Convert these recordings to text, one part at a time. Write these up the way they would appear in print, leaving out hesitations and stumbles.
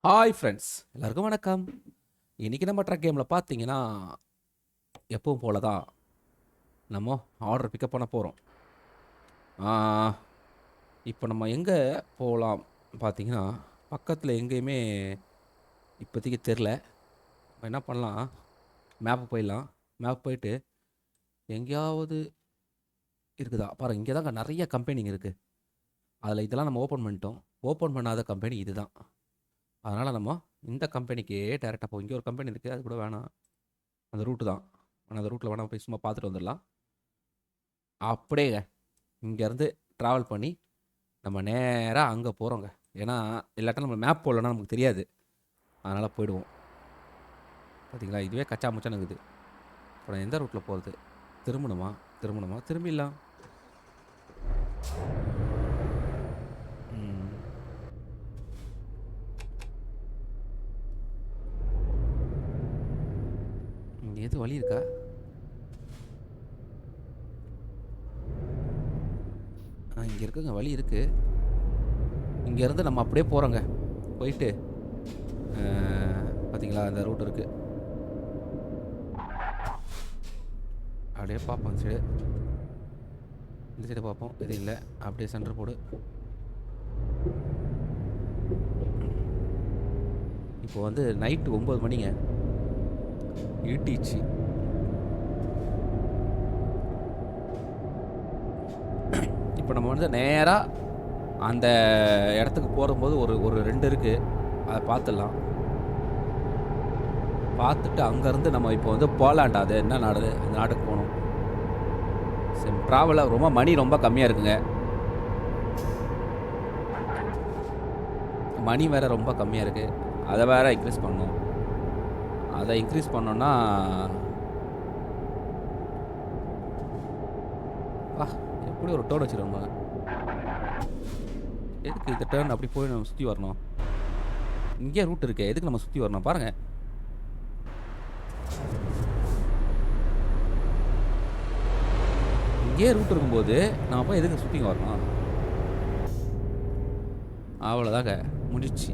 Hi friends, எல்லாருக்கும் வணக்கம். இன்றைக்கி நம்ம ட்ரக் கேமில் பார்த்தீங்கன்னா எப்பவும் போல தான் நம்ம ஆர்டர் பிக்கப் பண்ண போகிறோம். இப்போ நம்ம எங்கே போகலாம் பார்த்தீங்கன்னா, பக்கத்தில் எங்கேயுமே இப்போதைக்கு தெரில. நம்ம என்ன பண்ணலாம், மேப்பு போயிடலாம். மேப் போயிட்டு எங்கேயாவது இருக்குதா பாருங்கள். இங்கே தாங்க நிறைய கம்பெனிங்க இருக்குது. அதில் இதெல்லாம் நம்ம ஓப்பன் பண்ணிட்டோம். ஓப்பன் பண்ணாத கம்பெனி இது தான். அதனால் நம்ம இந்த கம்பெனிக்கே டேரெக்டாக போகும். இங்கே ஒரு கம்பெனி இருக்குது, அது கூட வேணாம். அந்த ரூட்டு தான். ஆனால் அந்த ரூட்டில் வேணால் போய் சும்மா பார்த்துட்டு வந்துடலாம். அப்படியே இங்கேருந்து ட்ராவல் பண்ணி நம்ம நேராக அங்கே போகிறோங்க. ஏன்னா இல்லாட்டா நம்ம மேப் போடலன்னா நமக்கு தெரியாது. அதனால் போயிடுவோம். பார்த்தீங்களா, இதுவே கச்சா முச்சான்னு இருக்குது. இப்போ நான் எந்த ரூட்டில் போகிறது? திரும்பணுமா திரும்பிடலாம். எது வழி இருக்கா? இங்கே இருக்குங்க, வழி இருக்குது. இங்கேருந்து நம்ம அப்படியே போகிறோங்க. போயிட்டு பார்த்தீங்களா, அந்த ரூட் இருக்குது. அப்படியே பார்ப்போம். இந்த சைடு பார்ப்போம். இது இல்லை, அப்படியே சென்டர் போடு. இப்போ வந்து நைட்டு 9 மணிங்க, இருட்டிச்சு. இப்போ நம்ம வந்து நேராக அந்த இடத்துக்கு போகும்போது ஒரு 2 இருக்குது, அதை பார்த்துடலாம். பார்த்துட்டு அங்கேருந்து நம்ம இப்போ வந்து போலாண்டா. அது என்ன நாடு, அந்த நாட்டுக்கு போகணும். சரி, ட்ராவலில் ரொம்ப மணி ரொம்ப கம்மியாக இருக்குங்க. மணி வேறு ரொம்ப கம்மியாக இருக்குது. அதை வேறு இன்க்ரீஸ் பண்ணணும். அதை இன்க்ரீஸ் பண்ணோன்னா எப்படி ஒரு டேர்ன் வச்சுருவாங்க. எதுக்கு இந்த டேர்ன் அப்படி போய் நம்ம சுற்றி வரணும்? இங்கே ரூட் இருக்கே, எதுக்கு நம்ம சுற்றி வரணும்? பாருங்கள், இங்கே ரூட் இருக்கும்போது நம்ம போய் எதுக்கு சுற்றிங்க வரணும்? அவ்வளோதாங்க, முடிச்சு.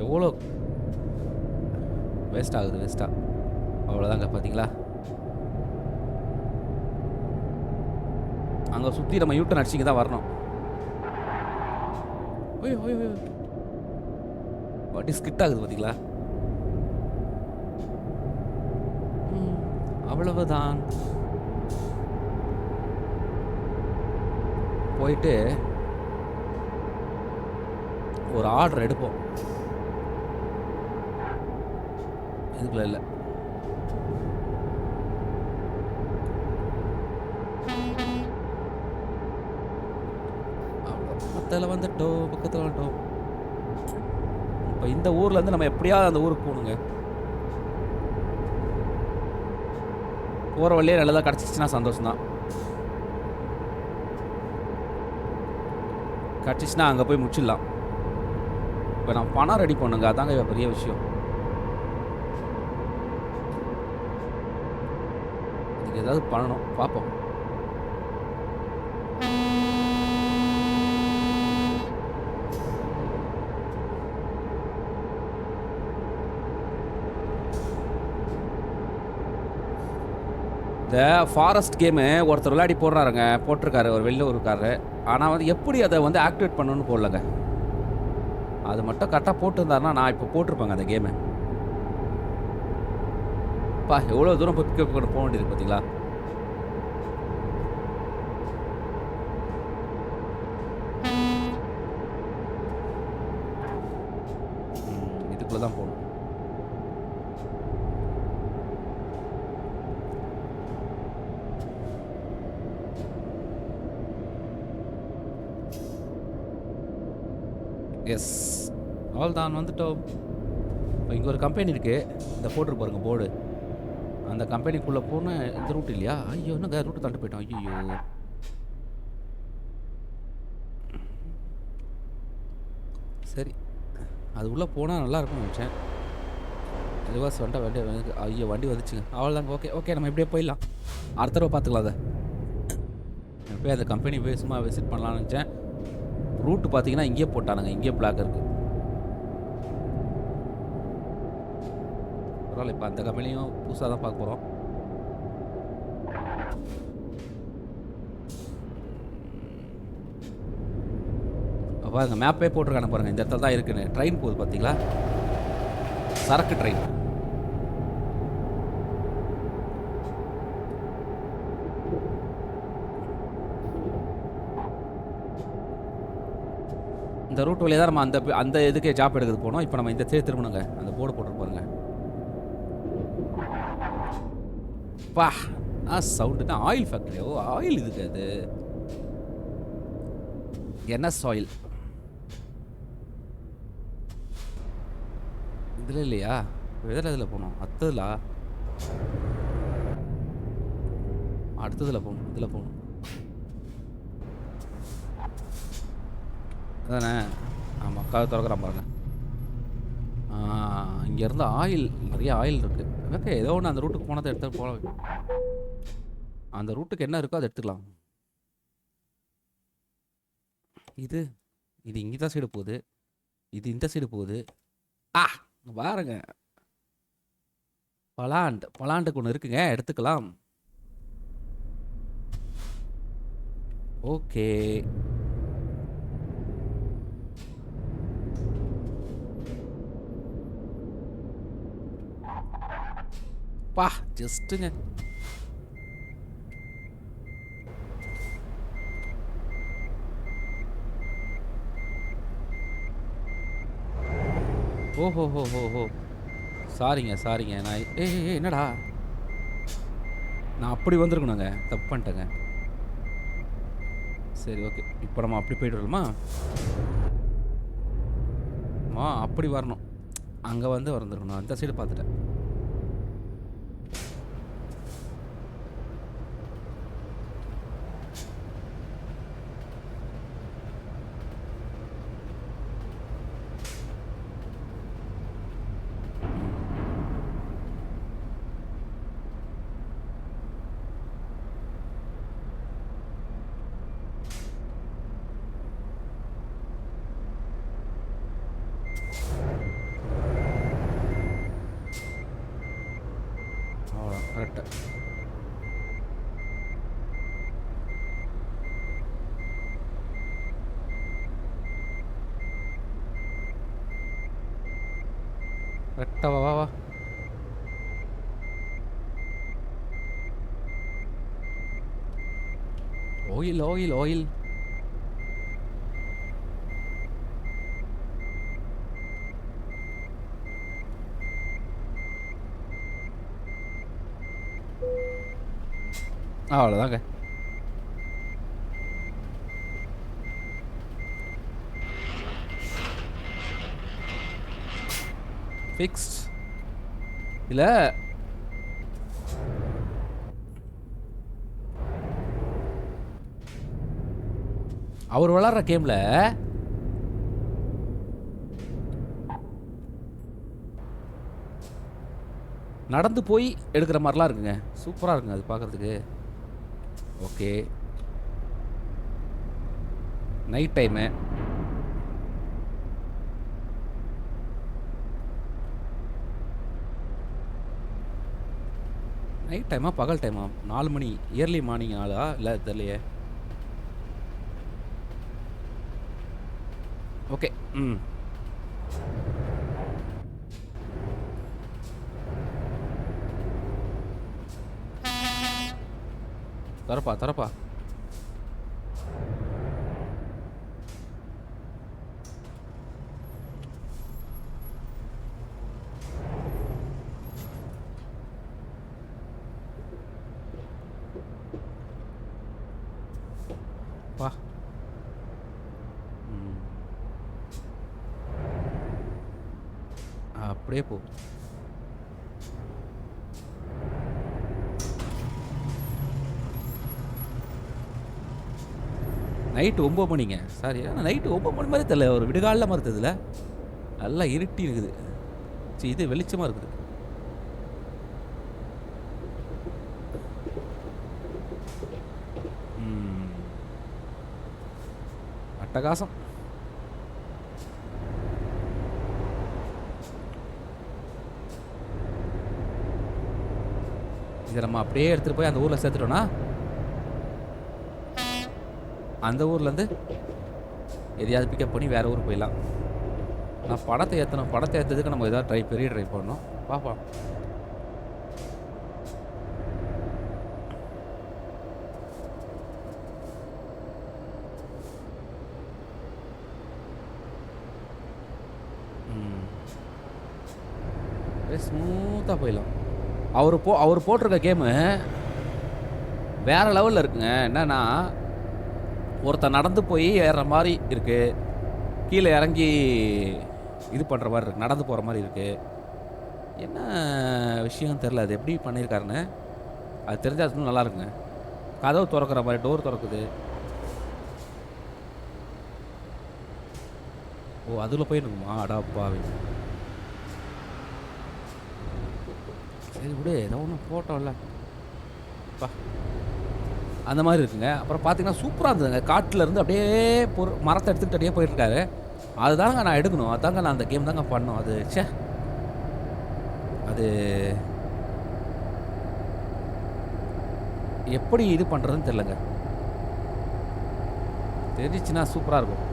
எவ்வளோ வேஸ்ட் ஆகுது, வேஸ்ட்டாக. அவ்வளோதாங்க, பார்த்தீங்களா. அங்கே சுற்றி நம்ம யூட்டன் அடிச்சிங்க தான் வரணும். வண்டி ஸ்கிட் ஆகுது, பார்த்தீங்களா. அவ்வளவுதான். போயிட்டு ஒரு ஆர்டர் எடுப்போம். இதுக்குள்ள இல்லை. பக்கத்தில் வந்துட்டோம். இப்போ இந்த ஊர்லேருந்து நம்ம எப்படியாவது அந்த ஊருக்கு போகணுங்க. போகிற வழியே நல்லதாக கிடச்சிச்சின்னா சந்தோஷம்தான். கிடச்சிச்சின்னா அங்கே போய் முடிச்சிடலாம். இப்போ நான் பணம் ரெடி பண்ணுங்க, அதாங்க பெரிய விஷயம். அதுக்கு ஏதாவது பண்ணணும், பார்ப்போம். இந்த ஃபாரஸ்ட் கேமு ஒருத்தர் விளையாடி போட்டிருக்காரு, ஒரு வெளியூருக்காரு. ஆனால் வந்து எப்படி அதை வந்து ஆக்டிவேட் பண்ணணும்னு போடலங்க. அது மட்டும் கரெக்டாக போட்டுருந்தாருன்னா நான் இப்போ போட்டிருப்பேங்க அந்த கேமை. எவ்வளோ தூரம் போய் பிக்கப் பண்ண போக வேண்டியது, பார்த்தீங்களா. இதுக்குள்ளே தான் போகணும். எஸ், ஆல் தான், வந்துட்டோம். இப்போ இங்கே ஒரு கம்பெனி இருக்குது, இந்த போட்டு பாருங்க போர்டு. அந்த கம்பெனிக்குள்ளே போனால் இந்த ரூட் இல்லையா? ஐயோ, என்னங்க ரூட்டு தாண்டி போயிட்டோம். ஐயோ, சரி, அது உள்ளே போனால் நல்லாயிருக்கும்னு நினச்சேன். ரிவர்ஸ் வந்துட்டா வண்டி ஐயோ, வண்டி வந்துச்சுங்க. அவ்வளோதாங்க. ஓகே, நம்ம இப்படியே போயிடலாம். அடுத்த தடவை பார்த்துக்கலாம். அதை போய் அந்த கம்பெனி போய் சும்மா விசிட் பண்ணலான்னு நினச்சேன். ரூட்டு பார்த்தீங்கன்னா இங்கேயே போட்டானுங்க, இங்கேயே பிளாக் இருக்குது. பரவாயில்ல. இப்போ அந்த கம்பெனியும் புதுசாக தான் பார்க்க போகிறோம். பாருங்க மேப்பே போட்டிருக்கானு பாருங்க. இந்த இடத்துல தான் இருக்குன்னு. ட்ரெயின் போகுது பார்த்தீங்களா? சரக்கு ட்ரெயின். இந்த ரூட் வழியாக தான் நம்ம அந்த இதுக்கே ஜாப் எடுக்கிறது போனோம். இப்போ நம்ம இந்த சைடு திரும்பணுங்க. அந்த போர்டு போட்டு பாருங்க. பா சவுண்டுனா ஆயில் ஃபேக்ட்ரி. ஓ ஆயில் இதுக்கு அது என்எஸ் ஆயில். இதில் இல்லையா? இதில் போகணும். அடுத்ததில் போகணும். இதில் போகணும் அதானே? ஆமாம், கதை திறக்கிறான் பாருங்க. இங்கேருந்து ஆயில், நிறைய ஆயில் இருக்குது. ஓகே, ஏதோ ஒன்று அந்த ரூட்டுக்கு போனதை எடுத்து போகலாம். அந்த ரூட்டுக்கு என்ன இருக்கோ அதை எடுத்துக்கலாம். இது இங்கே தான் சைடு போகுது. இது இந்த சைடு போகுது. பாருங்க, பலாண்டுக்கு ஒன்று இருக்குங்க, எடுத்துக்கலாம். ஓகே, ஜஸ்ட்டுங்க. ஓஹோ, சாரிங்க. நான் என்னடா, நான் அப்படி வந்திருக்கணுங்க, தப்பு பண்ணிட்டேங்க. சரி, ஓகே. இப்போ நம்ம அப்படி போய்ட்டு வரலாமா? அப்படி வரணும். அங்கே வந்துருக்கணும். அந்த சைடு பார்த்துட்டேன். கரெக்டாக வா. ஆயில். அவ்வளோதாங்க. ஃபிக்ஸ் இல்லை. அவர் விளாட்ற கேமில் நடந்து போய் எடுக்கிற மாதிரிலாம் இருக்குங்க. சூப்பராக இருக்குங்க அது பார்க்குறதுக்கு. Okay, night time. நைட் டைமா பகல் டைமா? 4 மணி, இயர்லி மார்னிங் ஆளா இல்லை தெரியலையே. ஓகே, தரப்பா. அப்படியே போ. நைட்டு 9 மணிங்க. சாரி, ஆனால் நைட்டு 9 மணி மாதிரி தெரியல. ஒரு விடுகாலில் மாதிரி இருக்குதுல்ல. நல்லா இருட்டி இருக்குது. சரி, இது வெளிச்சமாக இருக்குது. அட்டகாசம். இதை நம்ம அப்படியே எடுத்துகிட்டு போய் அந்த ஊரில் சேர்த்துட்டோன்னா அந்த ஊர்லேருந்து எதையாவது பிக்கப் பண்ணி வேறு ஊருக்கு போயிடலாம். நான் படத்தை ஏற்றணும். படத்தை ஏற்றதுக்கு நம்ம ஏதாவது பெரிய ட்ரை பண்ணணும். பார்ப்போம். ஸ்மூத்தாக போயிடலாம். அவர் போட்டிருக்க கேமு வேறு லெவலில் இருக்குங்க. என்னன்னா ஒருத்தர் நடந்து போய் ஏறுற மாதிரி இருக்குது, கீழே இறங்கி இது பண்ணுற மாதிரி இருக்குது, நடந்து போகிற மாதிரி இருக்குது. என்ன விஷயம் தெரில, அது எப்படி பண்ணியிருக்காருன்னு. அது தெரிஞ்சால் அது நல்லா இருக்குங்க. கதவு திறக்கிற மாதிரி டோர் திறக்குது. ஓ, அதில் போயிருக்குமா? அடாப்பாவே. சரி விடு, ஏதோ ஒன்று போட்டோம்ல பா. அந்த மாதிரி இருக்குங்க. அப்புறம் பார்த்தீங்கன்னா சூப்பராக இருந்ததுங்க. காட்டிலேருந்து அப்படியே மரத்தை எடுத்துக்கிட்டு அப்படியே போயிட்டுருக்காரு. அதுதாங்க நான் எடுக்கணும். அதாங்க நான் அந்த கேம் தாங்க பண்ணோம். அது அது எப்படி இது பண்ணுறதுன்னு தெரிலங்க. தெரிஞ்சிச்சுன்னா சூப்பராக இருக்கும்.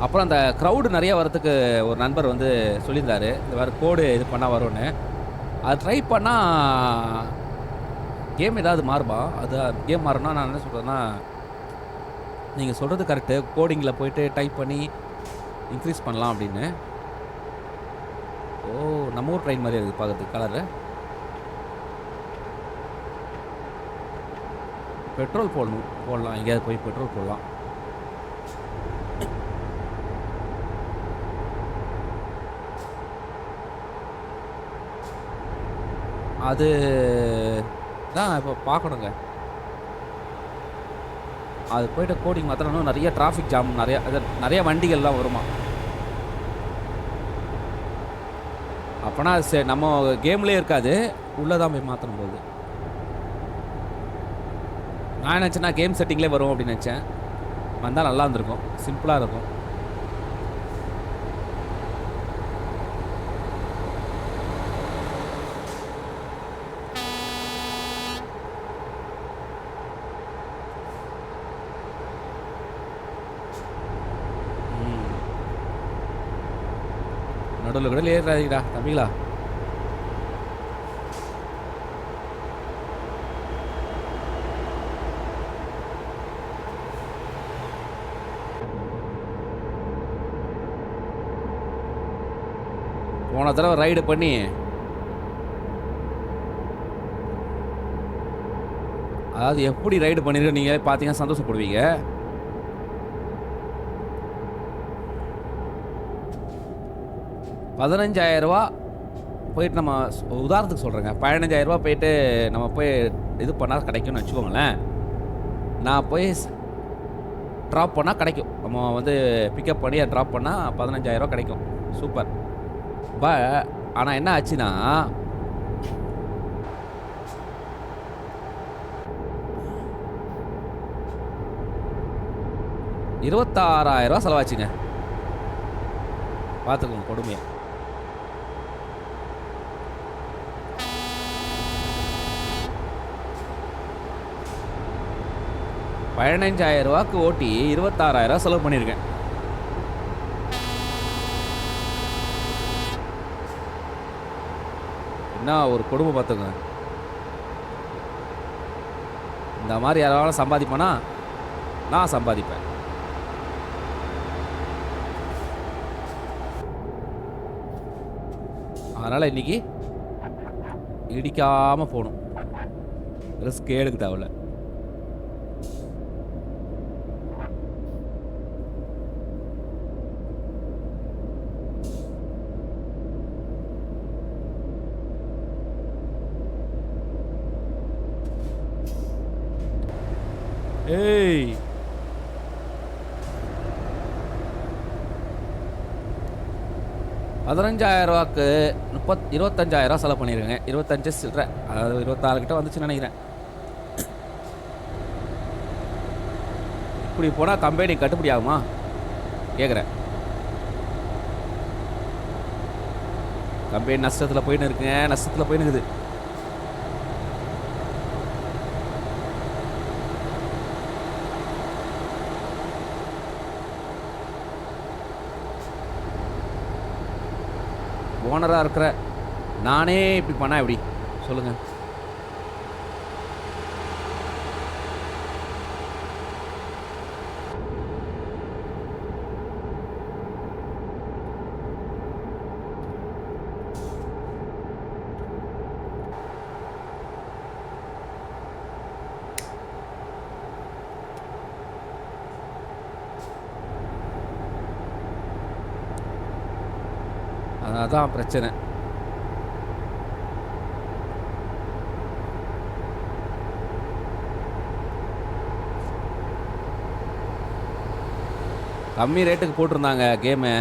அப்புறம் அந்த க்ரௌடு நிறைய வரத்துக்கு ஒரு நண்பர் வந்து சொல்லியிருந்தார், இந்த மாதிரி கோடு இது பண்ணால் வரும்னு. அது ட்ரை பண்ணால் கேம் ஏதாவது மாறுபா? அது கேம் மாறுனா நான் என்ன சொல்கிறேன்னா, நீங்கள் சொல்கிறது கரெக்டு. கோடிங்கில் போயிட்டு டைப் பண்ணி இன்க்ரீஸ் பண்ணலாம் அப்படின்னு. ஓ, நம்ம ஊர் ட்ரெயின் மாதிரி இருக்குது பார்க்குறதுக்கு கலரு. பெட்ரோல் போடலாம். எங்கேயாவது போய் பெட்ரோல் போடலாம். அது தான் இப்போ பார்க்கணுங்க. அது போய்ட்டு கோடிங் மாத்திரம் நிறைய டிராஃபிக் ஜாம், நிறைய வண்டிகள்லாம் வருமா. அப்போனா சரி, நம்ம கேம்லேயே இருக்காது, உள்ளே தான் போய் மாற்றணும் போது. நான் நினச்சேன்னா கேம் செட்டிங்லேயே வரும் அப்படின்னு நினச்சேன். வந்தால் நல்லா இருந்திருக்கும், சிம்பிளாக இருக்கும். நடுவில் கூட ஏறாதீங்கடா தம்பிங்களா. போன தடவை ரைடு பண்ணி அதாவது எப்படி ரைடு பண்ணிருக்க நீங்க பார்த்தீங்கன்னா சந்தோஷப்படுவீங்க. $15,000 போயிட்டு நம்ம உதாரணத்துக்கு சொல்கிறேங்க, $15,000 போயிட்டு நம்ம போய் இது பண்ணால் கிடைக்கும்னு வச்சுக்கோங்களேன். நான் போய் ட்ராப் பண்ணால் கிடைக்கும். நம்ம வந்து பிக்கப் பண்ணி ட்ராப் பண்ணால் $15,000 கிடைக்கும். சூப்பர். ஆனால் என்ன ஆச்சுன்னா, $26,000 செலவாச்சுங்க. பார்த்துக்கோங்க கொடுமையா. $15,000 ஓட்டி $26,000 செலவு பண்ணியிருக்கேன். என்ன ஒரு கொடுமை பார்த்துங்க. இந்த மாதிரி யாராவது சம்பாதிப்பேனா? நான் சம்பாதிப்பேன். அதனால் இன்றைக்கி இடிக்காமல் போகணும். ரிஸ்க் எடுக்க தேவையில்ல. ஏய், $15,000க்கு 25,000 செலவு பண்ணியிருக்கேங்க. 25 சில்லற, அதாவது 26 கிட்ட வந்துச்சுன்னு நினைக்கிறேன். இப்படி போனால் கம்பெனி கட்டுப்படி ஆகுமா கேட்குறேன். கம்பெனி நஷ்டத்தில் போயின்னு இருக்குங்க, நஷ்டத்தில் போயின்னு இருக்குது. ஓனராக இருக்கிற நானே இப்படி பண்ணா எப்படி சொல்லுங்கள்? அதான் பிரச்சனை. கம்மி ரேட்டுக்கு போட்டிருந்தாங்க கேமு,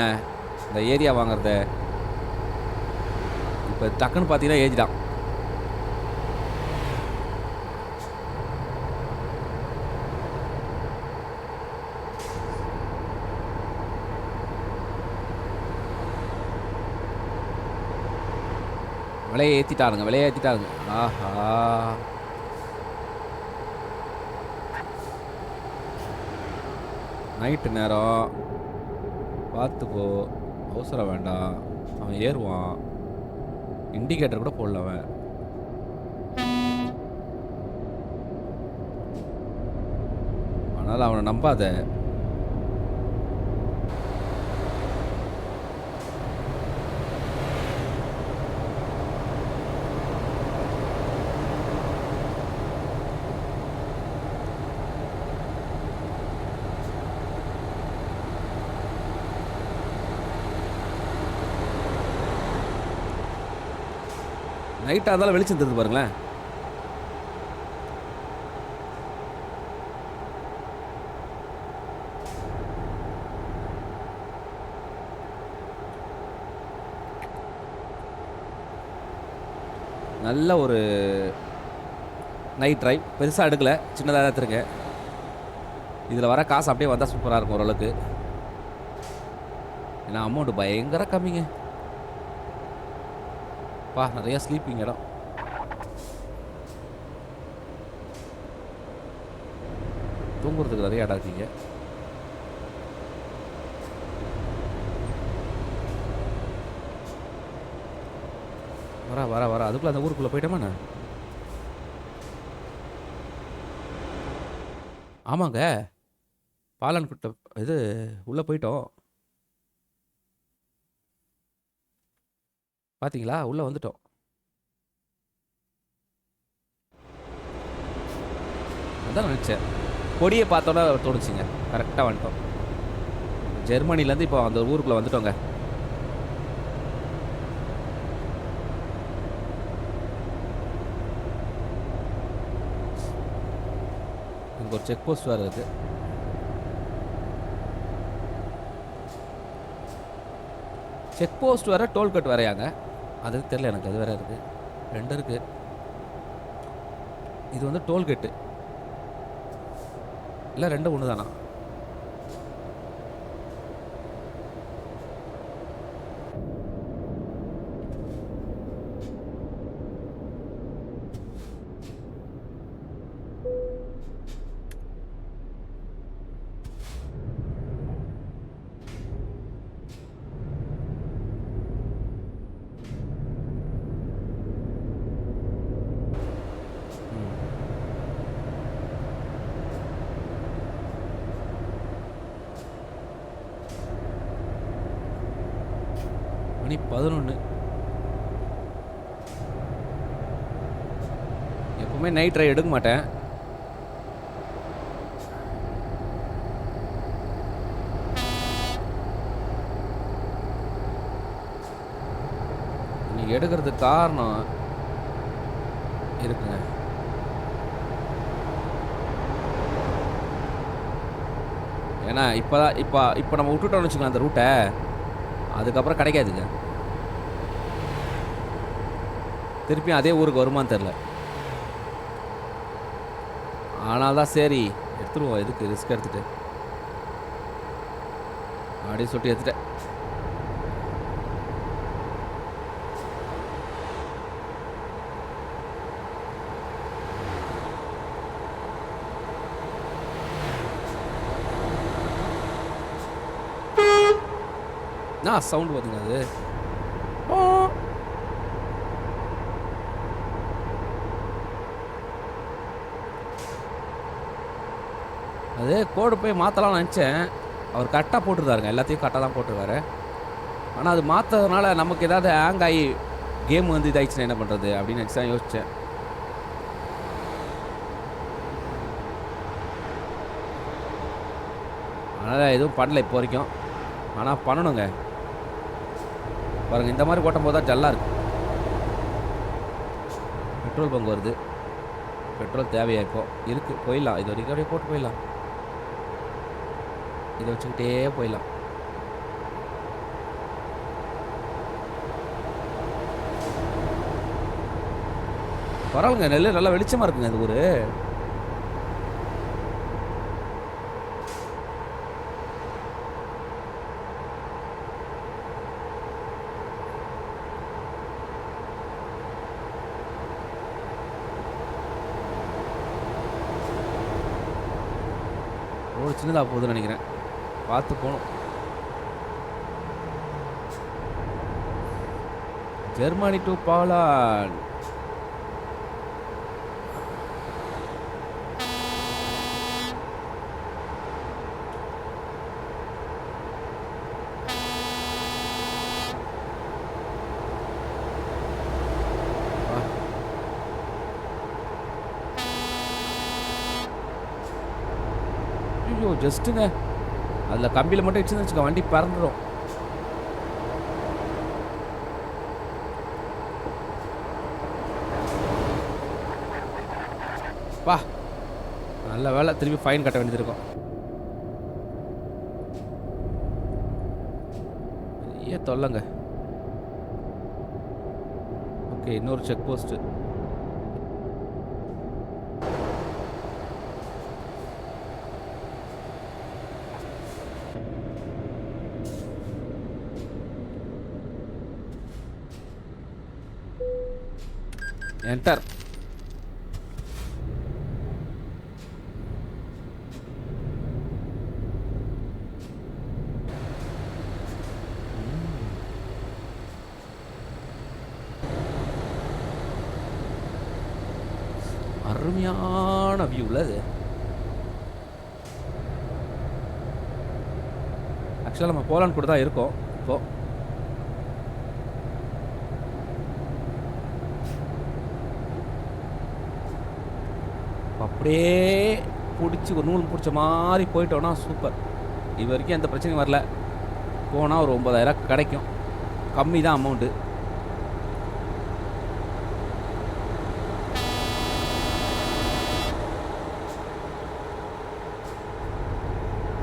இந்த ஏரியா வாங்குறத. இப்போ டக்குன்னு பார்த்தீங்கன்னா ஏஜ் தான். விலையை ஏற்றிட்டாருங்க. ஆஹா, நைட்டு நேரம் பார்த்துக்கோ, அவசரம் வேண்டாம். அவன் ஏறுவான், இண்டிகேட்டர் கூட போடல அவன். அதனால் அவனை நம்பாத. நைட்டாக இருந்தாலும் வெளிச்சம் தெரிஞ்சு பாருங்களேன். நல்ல ஒரு நைட் ட்ரைவ். பெருசாக எடுக்கலை, சின்னதாக தான் எடுத்துருக்கேன். இதில் வர காசு அப்படியே வந்தால் சூப்பராக இருக்கும் ஓரளவுக்கு. ஏன்னா அமௌண்ட்டு பயங்கர கம்மிங்க. நிறைய ஸ்லீப்பிங் இடம். தூங்குறதுக்கு நிறைய இடம் இருக்கீங்க. வர அதுக்குள்ள அந்த ஊருக்குள்ள போயிட்டோமா? ஆமாங்க, பாலன்குட்டை இது உள்ள போயிட்டோம். பார்த்தீங்களா, உள்ளே வந்துட்டோம். அதான் நினச்சேன், கொடியை பார்த்தோன்னா தோணுச்சுங்க. கரெக்டாக வந்துட்டோம். ஜெர்மனிலேருந்து இப்போ அந்த ஊருக்குள்ளே வந்துட்டோங்க. இங்கே ஒரு செக் போஸ்ட் வேறு இருக்குது. செக் போஸ்ட் வேறு, டோல்கட் வேறையாங்க. அது தெரியல எனக்கு. அது வேறு இருக்குது, ரெண்டு இருக்குது. இது வந்து டோல்கேட்டு இல்லை, ரெண்டு ஒன்று தானா? மணி 11. எப்பவுமே நைட் ட்ரைவ் எடுக்க மாட்டேன். இன்னைக்கு எடுக்கிறதுக்கு காரணம் இருக்குங்க. ஏன்னா இப்போ நம்ம விட்டுட்டோம்னு வச்சுக்கலாம் அந்த ரூட்டை, அதுக்கப்புறம் கிடைக்காதுங்க. திருப்பியும் அதே ஊருக்கு வருமானு தெரில. ஆனால் தான் சரி எடுத்துருவோம், எதுக்கு ரிஸ்க் எடுத்துகிட்டு அப்படின்னு சொல்லிட்டு எடுத்துட்டேன். சவுண்டு பார்த்தீங்களா அது? அது கோடு போய் மாற்றலாம்னு நினச்சேன். அவர் கரெக்டாக போட்டிருந்தாருங்க, எல்லாத்தையும் கரெக்டாக தான் போட்டிருக்காரு. ஆனால் அது மாற்றதுனால நமக்கு ஏதாவது ஹேங் ஆகி கேம் வந்து இதாகிடுச்சுன்னா என்ன பண்ணுறது அப்படின்னு நினச்சி தான் யோசித்தேன். அதனால் எதுவும் பண்ணல இப்போ வரைக்கும். ஆனால் பண்ணணுங்க. பாருங்கள், இந்த மாதிரி ஓட்டும் போது தான் ஜல்லாக இருக்குது. பெட்ரோல் பங்க் வருது. பெட்ரோல் தேவையா இப்போ இருக்குது, போயிடலாம். இது வரைக்கும் அப்படியே போட்டு போயிடலாம். இதை வச்சுக்கிட்டே போயிடலாம். பரவாயில்லைங்க, நெல் நல்லா வெளிச்சமாக இருக்குங்க இந்த ஊர். ரோடு சின்னதாக போகுதுன்னு நினைக்கிறேன், பார்த்து போகணும். Germany to Poland. ஐயோ ஜஸ்ட்டுங்க, அதில் கம்பியில் மட்டும் வச்சுன்னு வச்சுக்க, வண்டி பறந்துடும். வா, நல்ல வேலை, திருப்பி ஃபைன் கட்ட வேண்டியது இருக்கும். பெரிய தொல்லைங்க. ஓகே, இன்னொரு செக் போஸ்ட்டு. என்டர். அருமையான வியூவில் அது. ஆக்சுவலாக நம்ம போலான்னு கூட தான் இருக்கோம் இப்போ. அப்படியே பிடிச்சி ஒரு நூல் பிடிச்ச மாதிரி போயிட்டோன்னா சூப்பர். இது வரைக்கும் எந்த பிரச்சனையும் வரல. போனால் ஒரு 9,000 கிடைக்கும், கம்மி தான் அமௌண்ட்டு.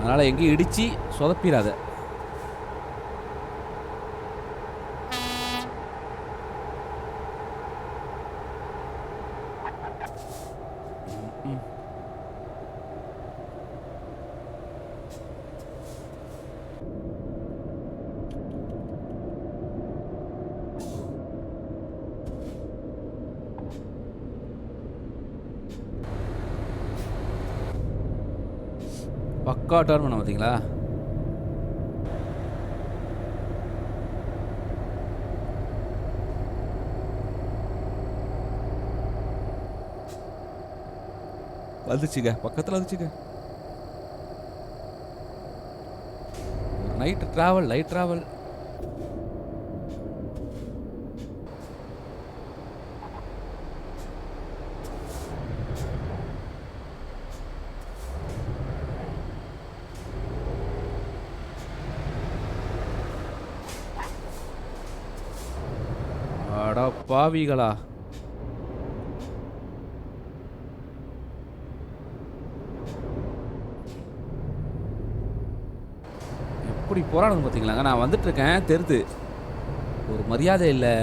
அதனால் எங்கேயும் இடித்து சொதப்பிடாத. பக்கா டர்ன் பண்ண பார்த்தீங்களா? வந்துச்சுங்க, பக்கத்தில் வந்துச்சுங்க. ஒரு நைட் ட்ராவல், லைட் ட்ராவல். அடா பாவிகளா, எப்படி போராடுங்க பார்த்தீங்களாங்க. நான் வந்துட்டு இருக்கேன், தெரிது, ஒரு மரியாதை இல்லை.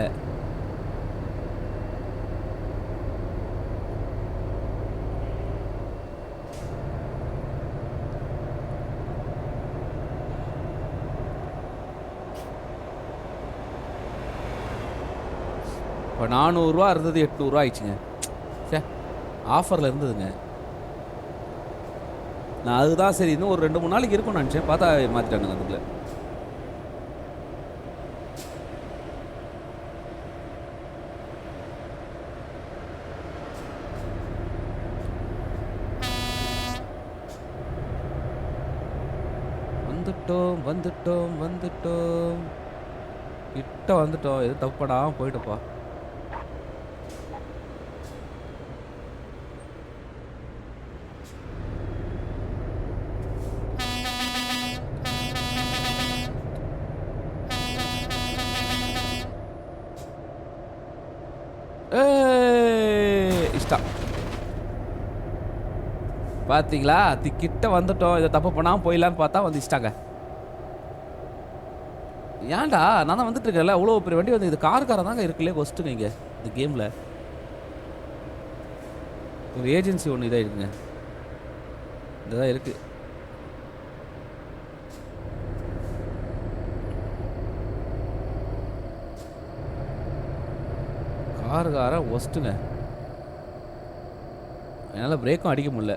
இப்போ 400 ரூபா இருந்தது 800 ரூபா ஆயிடுச்சுங்க. சே, ஆஃபரில் இருந்ததுங்க. நான் அதுதான் சரி இன்னும் ஒரு 2-3 நாளைக்கு இருக்கும்னு நினச்சேன், பார்த்தா மாற்றிட்டானுங்க அதுக்குள்ள. வந்துட்டோம் வந்துட்டோம் வந்துட்டோம் கிட்ட வந்துட்டோம். எதுவும் தப்புப்படாமல் போயிட்டுப்பா. இஷ்டம் பார்த்தீங்களா? கிட்ட வந்துட்டோம். இதை தப்பு பண்ணாமல் போயிடலான்னு பார்த்தா வந்து இஷ்டாங்க. ஏன்டா நான் தான் வந்துட்டு இருக்கேன்ல, அவ்வளோ பெரிய வண்டி வந்து இது காருக்காரன் தாங்க இருக்குல்லே கொஸ்ட்டுங்க இங்கே இந்த கேமில். ஒரு ஏஜென்சி ஒன்று இதாக இருக்குங்க, இதுதான் இருக்கு. காருக்காரன் ஒஸ்ட்டுங்க, என்னால் பிரேக்கும் அடிக்க முடியல.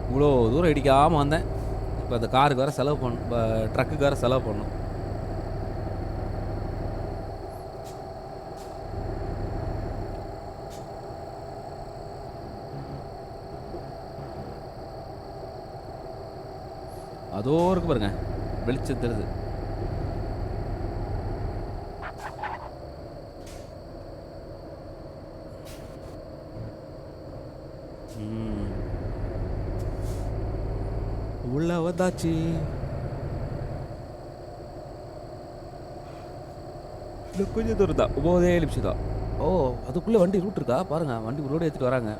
இவ்வளோ தூரம் இடிக்காமல் வந்தேன். இப்போ அந்த காருக்கு வேறு செலவு பண்ணணும், ட்ரக்குக்கு வேறு செலவு பண்ணணும். அதோ இருக்கு பாருங்க, வெளிச்சம் தெரியுது. உள்ள வந்தாச்சு. கொஞ்சம் தூரம் தான், 9 நிமிஷம் தான். ஓ, அதுக்குள்ளே வண்டி ரூட் இருக்கா பாருங்க, வண்டி ரோடு ஏற்றிட்டு வராங்க.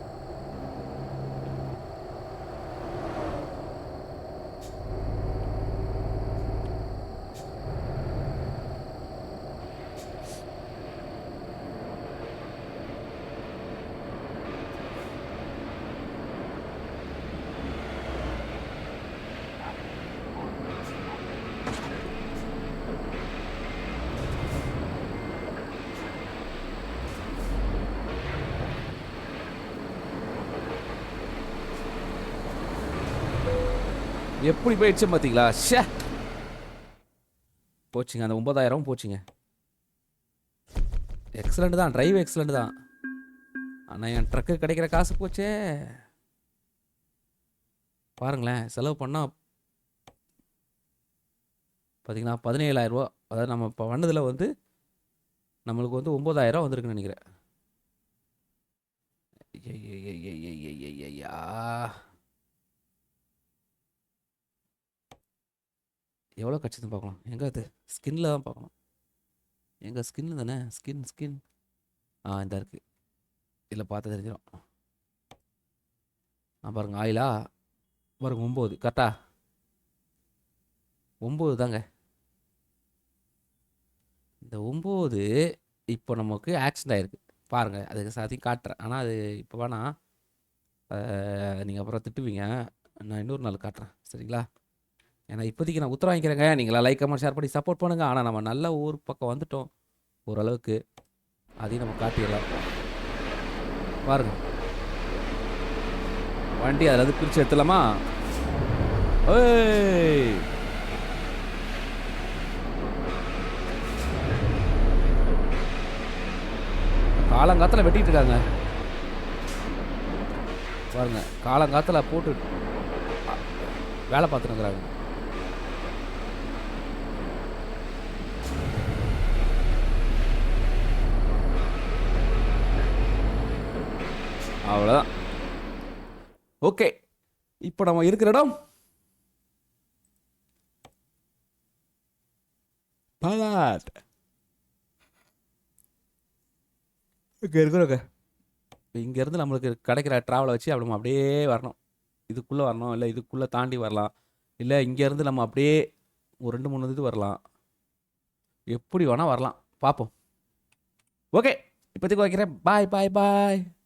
எப்படி போயிடுச்சு பார்த்தீங்களா? ஷே, போச்சுங்க, அந்த 9,000 போச்சுங்க. எக்ஸலண்ட் தான், டிரைவ் எக்ஸலண்ட் தான். ஆனால் என் ட்ரக்கு கிடைக்கிற காசு போச்சே. பாருங்களேன், செலவு பண்ணால் பார்த்தீங்கன்னா 17,000 ரூபா. அதாவது நம்ம இப்போ பண்ணதில் வந்து நம்மளுக்கு வந்து 9,000 வந்திருக்குன்னு நினைக்கிறேன். ஐயா, எவ்வளோ கட்சின்னு பார்க்கலாம். எங்கே அது ஸ்கின்னில் தான் பார்க்கணும். எங்கே ஸ்கின்னு தானே, ஸ்கின் இந்த இருக்குது, இதில் பார்த்து தெரிஞ்சிடும். பாருங்க, ஆயிலா பாருங்க, 9 கரெக்டா, 9 தாங்க. இந்த 9 இப்போ நமக்கு ஆக்சிடென்ட் ஆகிருக்கு பாருங்கள். அதுக்கு சாத்தியம் காட்டுறேன், ஆனால் அது இப்போ வேணாம், நீங்கள் அப்புறம் திட்டுவீங்க. நான் இன்னொரு நாள் காட்டுறேன், சரிங்களா? ஏன்னா இப்போதைக்கு நான் உத்தரவு வாங்கிக்கிறேங்க. நீங்களா லைக் கமெண்ட் ஷேர் பண்ணி சப்போர்ட் பண்ணுங்கள். ஆனால் நம்ம நல்ல ஊர் பக்கம் வந்துட்டோம் ஓரளவுக்கு, அதையும் நம்ம காட்டிடலாம். பாருங்க, வண்டி அதில் அது பிரித்து எடுத்துலாமா? ஏய், காலங்காத்தில் வெட்டிட்டு இருக்காங்க பாருங்க, காலங்காத்தில் போட்டு வேலை பார்த்துருக்குறாங்க. அவ்வளோதான். ஓகே, இப்போ நம்ம இருக்கிற இடம் பாலாட். இங்கே இருக்கிறோங்க. இங்கேருந்து நம்மளுக்கு கிடைக்கிற ட்ராவலை வச்சு அப்படி அப்படியே வரணும். இதுக்குள்ளே வரணும், இல்லை இதுக்குள்ளே தாண்டி வரலாம், இல்லை இங்கேருந்து நம்ம அப்படியே ஒரு 2-3 இது வரலாம். எப்படி வேணால் வரலாம், பார்ப்போம். ஓகே, இப்போதைக்கு வைக்கிறேன். பாய் பாய் பாய்.